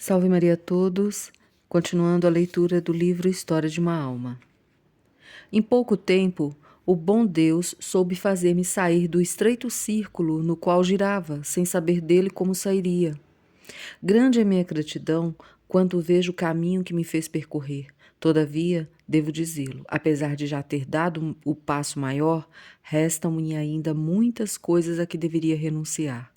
Salve Maria a todos, continuando a leitura do livro História de uma Alma. Em pouco tempo, o bom Deus soube fazer-me sair do estreito círculo no qual girava, sem saber dele como sairia. Grande é minha gratidão quando vejo o caminho que me fez percorrer. Todavia, devo dizê-lo, apesar de já ter dado o passo maior, restam-me ainda muitas coisas a que deveria renunciar.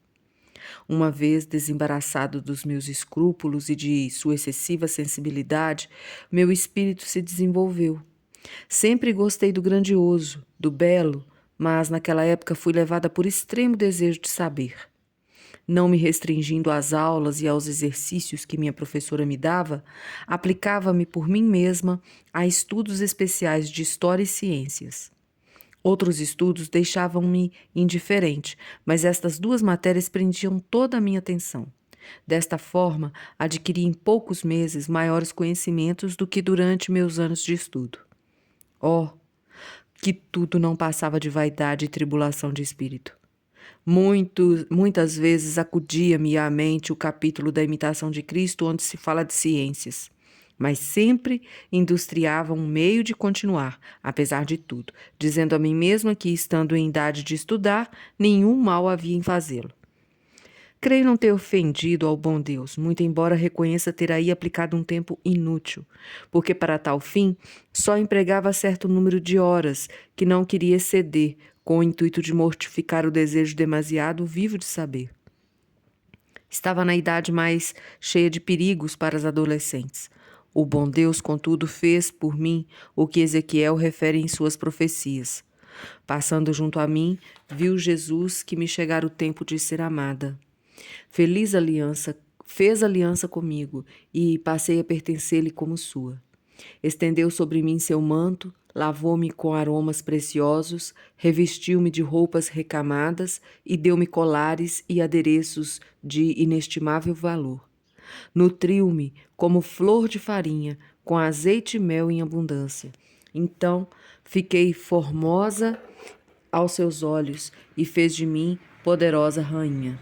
Uma vez desembaraçado dos meus escrúpulos e de sua excessiva sensibilidade, meu espírito se desenvolveu. Sempre gostei do grandioso, do belo, mas naquela época fui levada por extremo desejo de saber. Não me restringindo às aulas e aos exercícios que minha professora me dava, aplicava-me por mim mesma a estudos especiais de história e ciências. Outros estudos deixavam-me indiferente, mas estas duas matérias prendiam toda a minha atenção. Desta forma, adquiri em poucos meses maiores conhecimentos do que durante meus anos de estudo. Oh, que tudo não passava de vaidade e tribulação de espírito. Muitas vezes acudia-me à mente o capítulo da imitação de Cristo onde se fala de ciências, mas sempre industriava um meio de continuar, apesar de tudo, dizendo a mim mesma que, estando em idade de estudar, nenhum mal havia em fazê-lo. Creio não ter ofendido ao bom Deus, muito embora reconheça ter aí aplicado um tempo inútil, porque para tal fim só empregava certo número de horas que não queria exceder, com o intuito de mortificar o desejo demasiado vivo de saber. Estava na idade mais cheia de perigos para as adolescentes. O bom Deus, contudo, fez por mim o que Ezequiel refere em suas profecias. Passando junto a mim, viu Jesus que me chegara o tempo de ser amada. Fez aliança comigo e passei a pertencer-lhe como sua. Estendeu sobre mim seu manto, lavou-me com aromas preciosos, revestiu-me de roupas recamadas e deu-me colares e adereços de inestimável valor. Nutriu-me como flor de farinha, com azeite e mel em abundância. Então fiquei formosa aos seus olhos e fez de mim poderosa rainha.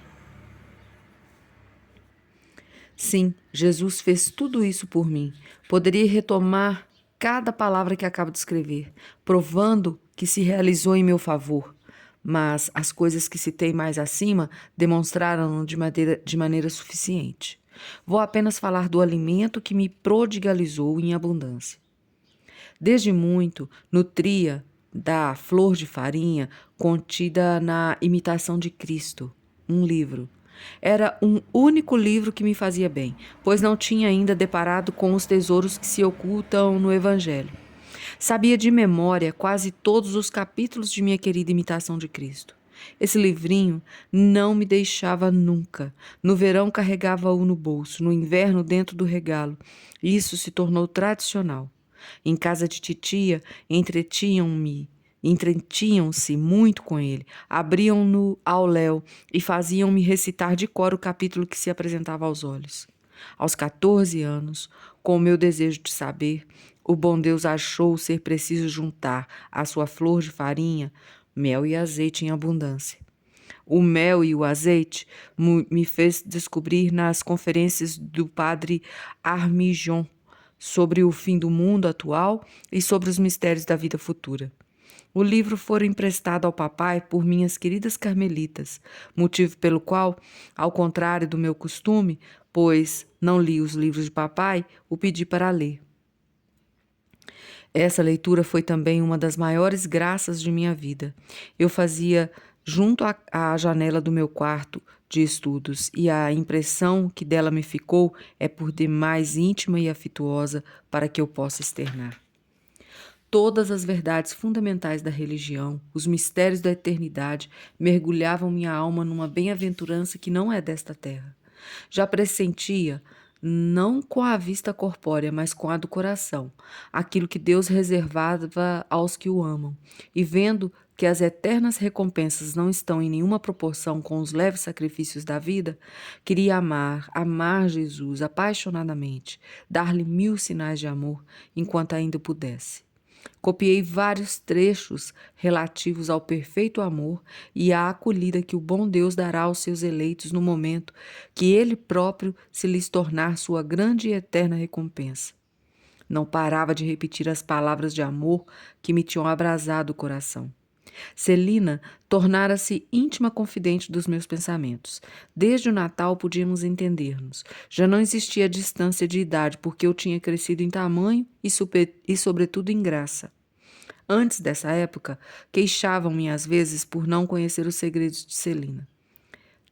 Sim, Jesus fez tudo isso por mim. Poderia retomar cada palavra que acabo de escrever, provando que se realizou em meu favor. Mas as coisas que citei mais acima demonstraram-no de maneira suficiente. Vou apenas falar do alimento que me prodigalizou em abundância. Desde muito, nutria da flor de farinha contida na imitação de Cristo, um livro. Era um único livro que me fazia bem, pois não tinha ainda deparado com os tesouros que se ocultam no Evangelho. Sabia de memória quase todos os capítulos de minha querida imitação de Cristo. Esse livrinho não me deixava nunca. No verão carregava-o no bolso, no inverno dentro do regalo. Isso se tornou tradicional. Em casa de titia, entretinham-se muito com ele, abriam-no ao léu e faziam-me recitar de cor o capítulo que se apresentava aos olhos. Aos 14 anos, com o meu desejo de saber, o bom Deus achou ser preciso juntar à sua flor de farinha mel e azeite em abundância. O mel e o azeite me fez descobrir nas conferências do padre Armijon sobre o fim do mundo atual e sobre os mistérios da vida futura. O livro fora emprestado ao papai por minhas queridas carmelitas, motivo pelo qual, ao contrário do meu costume, pois não li os livros de papai, o pedi para ler. Essa leitura foi também uma das maiores graças de minha vida. Eu fazia junto à janela do meu quarto de estudos e a impressão que dela me ficou é por demais íntima e afetuosa para que eu possa externar. Todas as verdades fundamentais da religião, os mistérios da eternidade, mergulhavam minha alma numa bem-aventurança que não é desta terra. Já pressentia, não com a vista corpórea, mas com a do coração, aquilo que Deus reservava aos que o amam, e vendo que as eternas recompensas não estão em nenhuma proporção com os leves sacrifícios da vida, queria amar Jesus apaixonadamente, dar-lhe 1000 sinais de amor, enquanto ainda pudesse. Copiei vários trechos relativos ao perfeito amor e à acolhida que o bom Deus dará aos seus eleitos no momento que Ele próprio se lhes tornar sua grande e eterna recompensa. Não parava de repetir as palavras de amor que me tinham abrasado o coração. Celina tornara-se íntima confidente dos meus pensamentos. Desde o Natal podíamos entender-nos. Já não existia distância de idade, porque eu tinha crescido em tamanho e sobretudo, em graça. Antes dessa época, queixavam-me às vezes por não conhecer os segredos de Celina.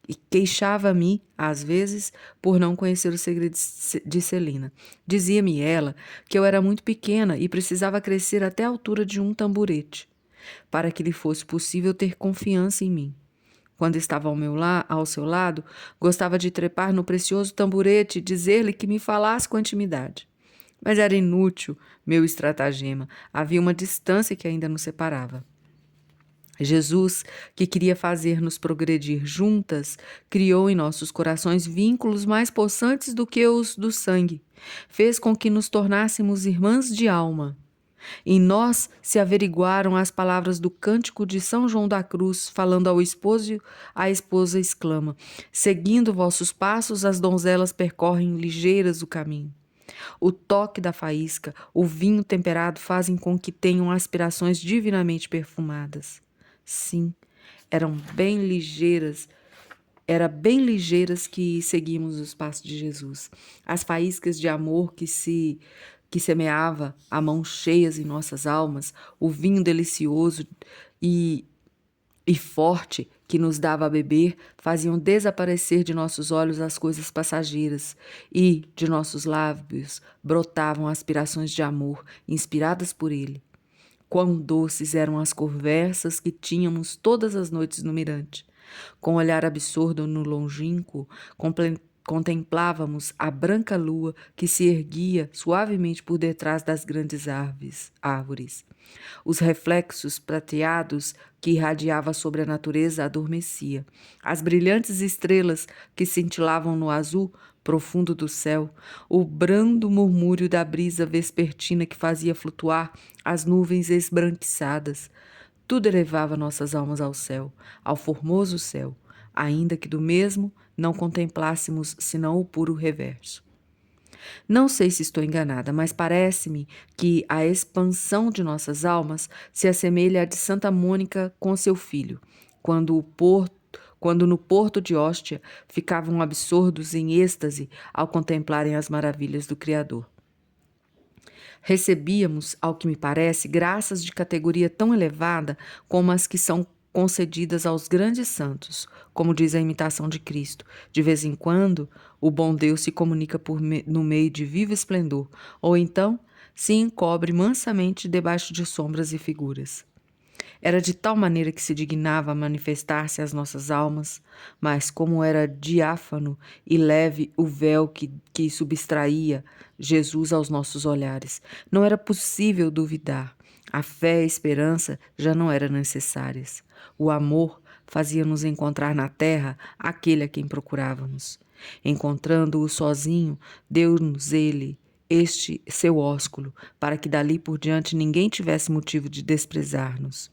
E queixava-me, às vezes, por não conhecer os segredos de Celina. Dizia-me ela que eu era muito pequena e precisava crescer até a altura de um tamborete, para que lhe fosse possível ter confiança em mim. Quando estava ao seu lado, gostava de trepar no precioso tamborete e dizer-lhe que me falasse com intimidade. Mas era inútil meu estratagema. Havia uma distância que ainda nos separava. Jesus, que queria fazer-nos progredir juntas, criou em nossos corações vínculos mais possantes do que os do sangue. Fez com que nos tornássemos irmãs de alma. Em nós se averiguaram as palavras do cântico de São João da Cruz, falando ao esposo, a esposa exclama: seguindo vossos passos, as donzelas percorrem ligeiras o caminho. O toque da faísca, o vinho temperado fazem com que tenham aspirações divinamente perfumadas. Sim, eram bem ligeiras que seguimos os passos de Jesus. As faíscas de amor que semeava a mãos cheias em nossas almas, o vinho delicioso e forte que nos dava a beber, faziam desaparecer de nossos olhos as coisas passageiras e de nossos lábios brotavam aspirações de amor, inspiradas por ele. Quão doces eram as conversas que tínhamos todas as noites no mirante. Com o olhar absorto no longínquo, contemplávamos a branca lua que se erguia suavemente por detrás das grandes árvores. Os reflexos prateados que irradiava sobre a natureza adormecia. As brilhantes estrelas que cintilavam no azul profundo do céu, o brando murmúrio da brisa vespertina que fazia flutuar as nuvens esbranquiçadas. Tudo elevava nossas almas ao céu, ao formoso céu, ainda que do mesmo não contemplássemos senão o puro reverso. Não sei se estou enganada, mas parece-me que a expansão de nossas almas se assemelha à de Santa Mônica com seu filho, quando no porto de Hóstia ficavam absortos em êxtase ao contemplarem as maravilhas do Criador. Recebíamos, ao que me parece, graças de categoria tão elevada como as que são concedidas aos grandes santos, como diz a imitação de Cristo. De vez em quando, o bom Deus se comunica no meio de vivo esplendor, ou então se encobre mansamente debaixo de sombras e figuras. Era de tal maneira que se dignava manifestar-se às nossas almas, mas como era diáfano e leve o véu que subtraía Jesus aos nossos olhares, não era possível duvidar. A fé e a esperança já não eram necessárias. O amor fazia-nos encontrar na terra aquele a quem procurávamos. Encontrando-o sozinho, deu-nos ele este seu ósculo, para que dali por diante ninguém tivesse motivo de desprezar-nos.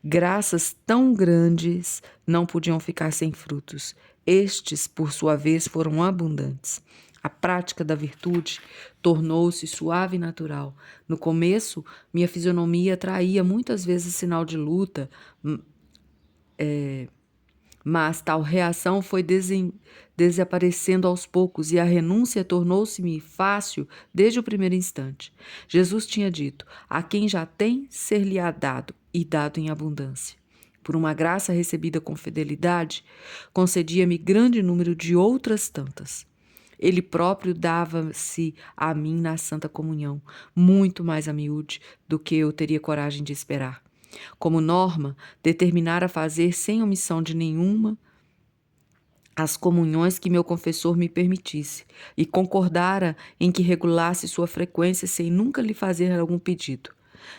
Graças tão grandes não podiam ficar sem frutos. Estes, por sua vez, foram abundantes. A prática da virtude tornou-se suave e natural. No começo, minha fisionomia traía muitas vezes sinal de luta, mas tal reação foi desaparecendo aos poucos e a renúncia tornou-se-me fácil desde o primeiro instante. Jesus tinha dito: a quem já tem, ser-lhe-á dado, e dado em abundância. Por uma graça recebida com fidelidade, concedia-me grande número de outras tantas. Ele próprio dava-se a mim na Santa Comunhão, muito mais a miúde do que eu teria coragem de esperar. Como norma, determinara fazer sem omissão de nenhuma as comunhões que meu confessor me permitisse, e concordara em que regulasse sua frequência sem nunca lhe fazer algum pedido.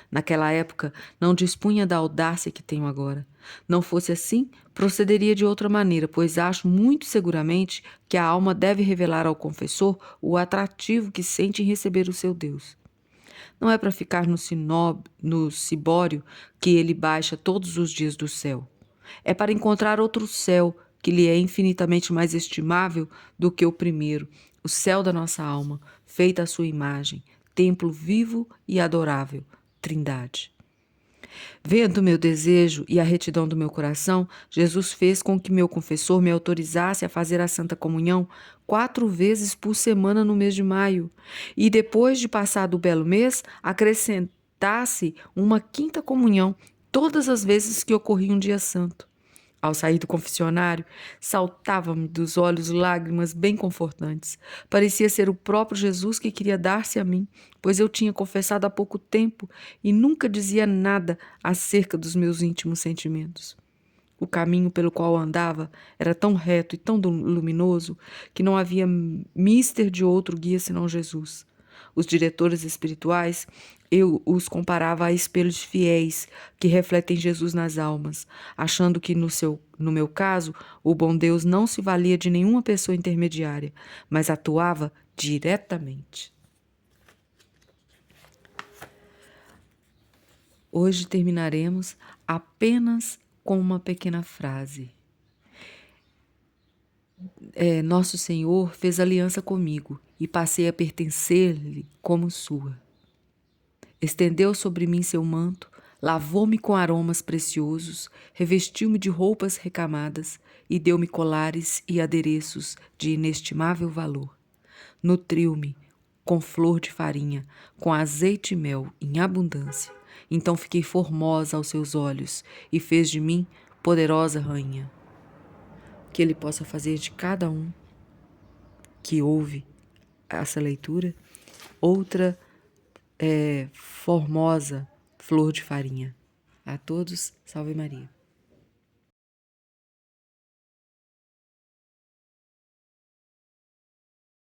Naquela época, não dispunha da audácia que tenho agora. Não fosse assim, procederia de outra maneira, pois acho muito seguramente que a alma deve revelar ao confessor o atrativo que sente em receber o seu Deus. Não é para ficar no cibório que ele baixa todos os dias do céu. É para encontrar outro céu que lhe é infinitamente mais estimável do que o primeiro, o céu da nossa alma, feita à sua imagem, templo vivo e adorável, Trindade. Vendo o meu desejo e a retidão do meu coração, Jesus fez com que meu confessor me autorizasse a fazer a Santa Comunhão 4 vezes por semana no mês de maio, e depois de passado o belo mês, acrescentasse uma 5ª comunhão todas as vezes que ocorria um dia santo. Ao sair do confessionário, saltavam-me dos olhos lágrimas bem confortantes. Parecia ser o próprio Jesus que queria dar-se a mim, pois eu tinha confessado há pouco tempo e nunca dizia nada acerca dos meus íntimos sentimentos. O caminho pelo qual andava era tão reto e tão luminoso que não havia mister de outro guia senão Jesus. Os diretores espirituais, eu os comparava a espelhos fiéis que refletem Jesus nas almas, achando que no meu caso, o bom Deus não se valia de nenhuma pessoa intermediária, mas atuava diretamente. Hoje terminaremos apenas com uma pequena frase. Nosso Senhor fez aliança comigo e passei a pertencer-lhe como sua. Estendeu sobre mim seu manto, lavou-me com aromas preciosos, revestiu-me de roupas recamadas e deu-me colares e adereços de inestimável valor. Nutriu-me com flor de farinha, com azeite e mel em abundância. Então fiquei formosa aos seus olhos e fez de mim poderosa rainha. Que Ele possa fazer de cada um que ouve essa leitura outra formosa flor de farinha. A todos, salve Maria.